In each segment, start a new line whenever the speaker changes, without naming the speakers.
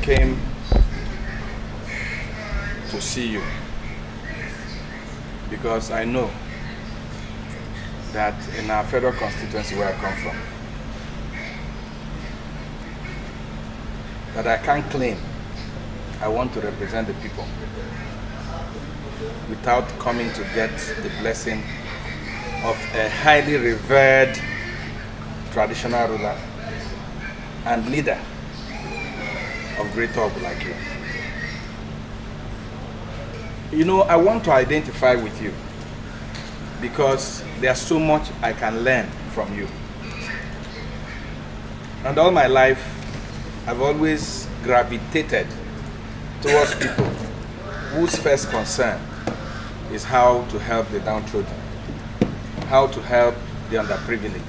came to see you because I know that in our federal constituency where I come from, that I can't claim I want to represent the people without coming to get the blessing of a highly revered traditional ruler and leader of Great Ogu like you. You know, I want to identify with you because there's so much I can learn from you. And all my life, I've always gravitated towards people whose first concern is how to help the downtrodden, how to help the underprivileged,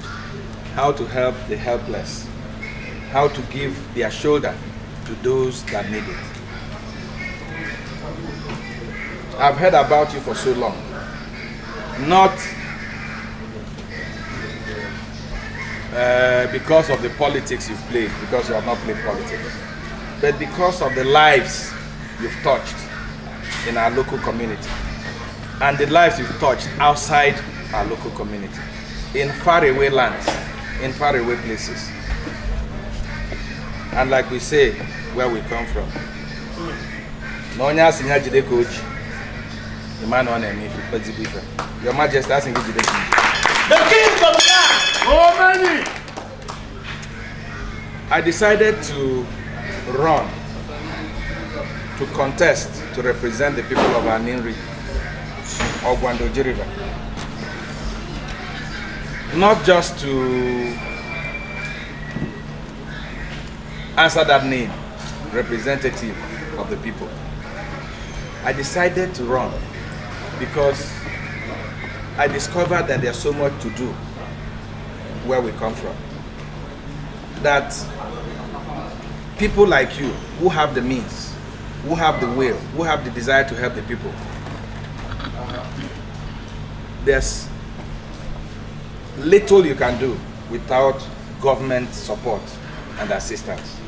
how to help the helpless, how to give their shoulder to those that need it. I've heard about you for so long, not because of the politics you've played, because you have not played politics, but because of the lives you've touched in our local community and the lives you've touched outside our local community, in faraway lands, in faraway places. And like we say, where we come from, Your Majesty, that's in the king of the I decided to run, to contest, to represent the people of Aninri, Ogwandoji River. Not just to answer that name, representative of the people. I decided to run because I discovered that there's so much to do where we come from. That people like you, who have the means, who have the will, who have the desire to help the people, there's little you can do without government support and assistance.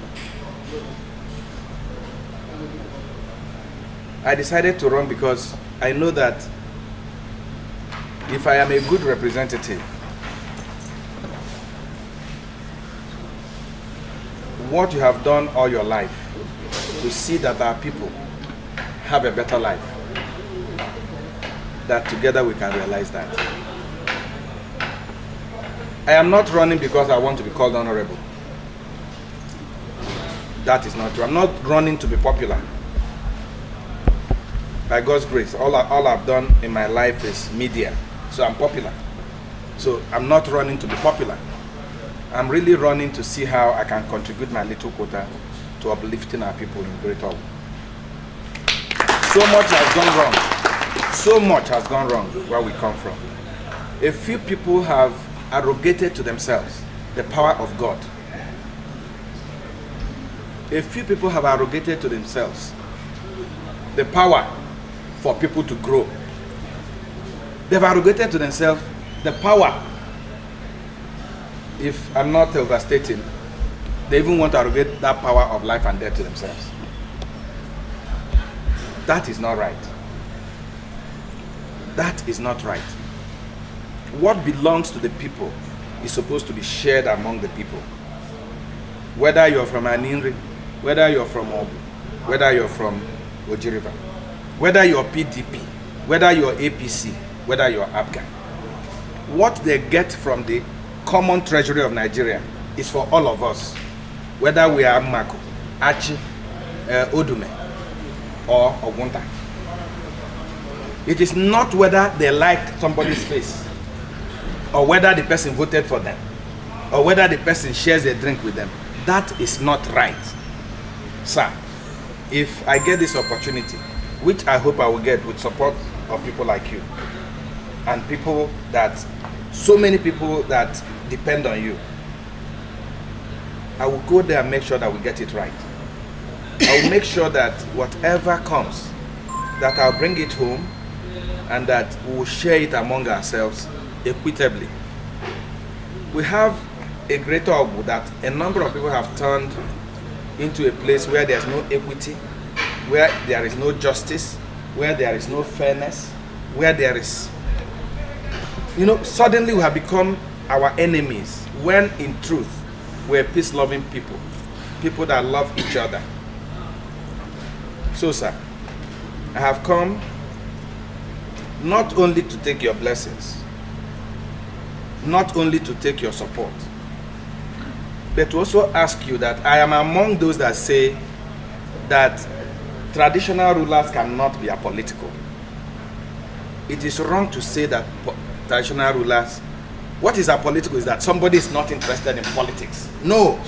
I decided to run because I know that if I am a good representative, what you have done all your life to see that our people have a better life, that together we can realize that. I am not running because I want to be called honorable. That is not true. I'm not running to be popular. By God's grace, all I've done in my life is media, so I'm popular. So I'm not running to be popular. I'm really running to see how I can contribute my little quota to uplifting our people in Great Ogu. So much has gone wrong. So much has gone wrong where we come from. A few people have arrogated to themselves the power of God. A few people have arrogated to themselves the power for people to grow. They've arrogated to themselves the power. If I'm not overstating, they even want to arrogate that power of life and death to themselves. That is not right. That is not right. What belongs to the people is supposed to be shared among the people. Whether you're from Aninri, whether you're from Ogu, whether you're from Oji River, whether you're PDP, whether you're APC, whether you're APGA. What they get from the common treasury of Nigeria is for all of us, whether we are Mmaku, Achi, Odume, or Ogunta. It is not whether they like somebody's face, or whether the person voted for them, or whether the person shares a drink with them. That is not right. Sir, if I get this opportunity, which I hope I will get with support of people like you, and people that, so many people that depend on you, I will go there and make sure that we get it right. I will make sure that whatever comes, that I'll bring it home and that we will share it among ourselves equitably. We have a Great Ogu that a number of people have turned into a place where there's no equity, where there is no justice, where there is no fairness, where there is, suddenly we have become our enemies, when in truth we're peace-loving people, people that love each other. So, sir, I have come not only to take your blessings, not only to take your support, but to also ask you that I am among those that say that traditional rulers cannot be apolitical. It is wrong to say that traditional rulers, what is apolitical is that somebody is not interested in politics. No,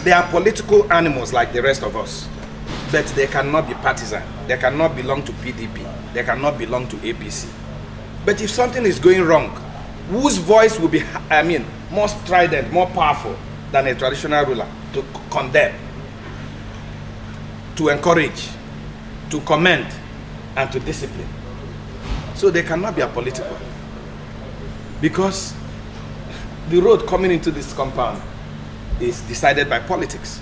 they are political animals like the rest of us, but they cannot be partisan. They cannot belong to PDP. They cannot belong to APC. But if something is going wrong, whose voice will be, more strident, more powerful than a traditional ruler to condemn, to encourage, to commend, and to discipline? So they cannot be apolitical, because the road coming into this compound is decided by politics.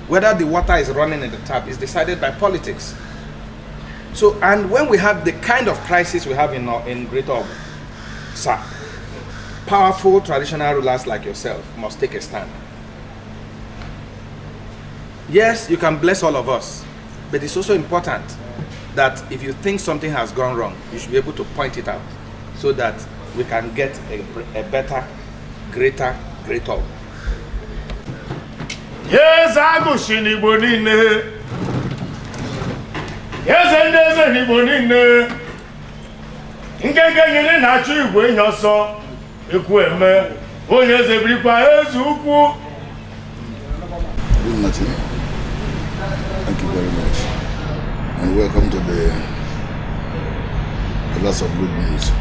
Whether the water is running in the tap is decided by politics. So, and when we have the kind of crisis we have in Greater Ogun, sir, powerful traditional rulers like yourself must take a stand. Yes, you can bless all of us, but it's also important that if you think something has gone wrong, you should be able to point it out so that we can get a better, greater Ogun.
Yes, Agunaese Igbo niile. Yes, Agunaese Igbo niile. Nkeke nyere na-achụ igwe enyi ọsọ ekwu eme onye eze birikwa eze ukwu.
Good Martin. Thank you very much, and welcome to the Pillars of Good News.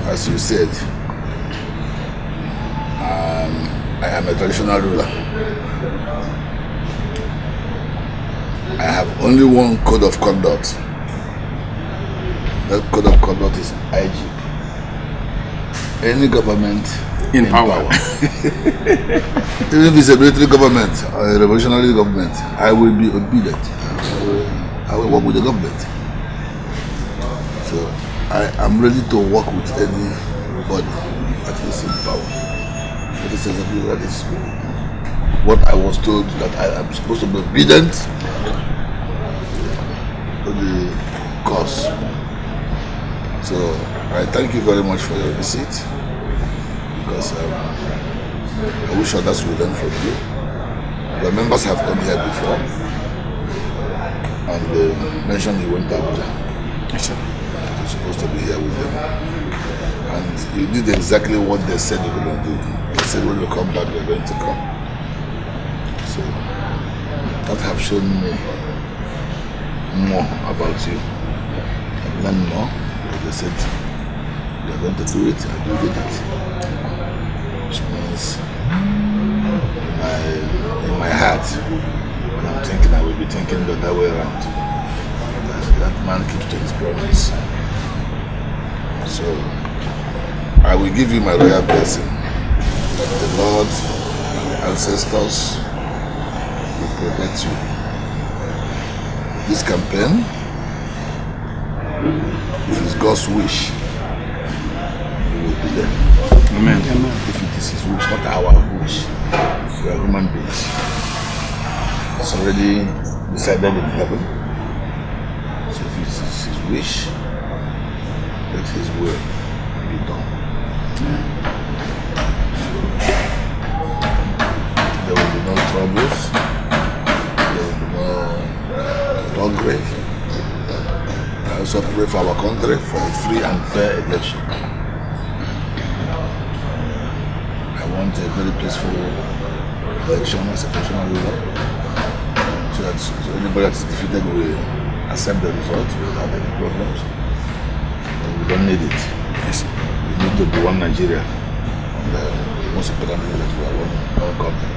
As you said, I am a traditional ruler. I have only one code of conduct. That code of conduct is IG. Any government in power. Even if it's a military government or a revolutionary government, I will be obedient. I will work with the government. So I am ready to work with anybody that is in power. That is what I was told, that I am supposed to be obedient to the cause. So I thank you very much for your visit, because I wish others will learn from you. The members have come here before, and they mentioned you went to Abuja. You're supposed to be here with them, and you did exactly what they said you were going to do. They said when you come back, you're going to come. So that have shown me more about you. I've learned more. They said you're going to do it, and you did it. Which means in my heart, when I'm thinking, I will be thinking the other way around. That man keeps to his promise. So I will give you my royal blessing. The Lord and the ancestors will protect you. This campaign, if it's God's wish, we will be there.
Amen.
If it is His wish, not our wish, we are human beings. It's already decided in heaven. So if it is His wish, let His will be done. So there will be no troubles. There will be no hungry. I also pray for our country for a free and fair election. I want a very peaceful election as a professional ruler, so that anybody that is defeated will accept the result without any problems. But we don't need it. Yes. We need to be one Nigeria. And the most important thing is that we are one country.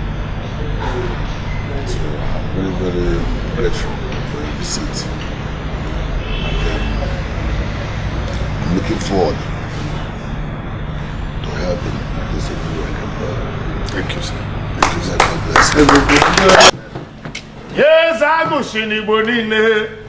So I'm very, very grateful for your visit. I'm looking forward to helping the is a new and empower.
Thank you, sir.
Thank you, sir. God bless.
Yes, I go Shinibonine.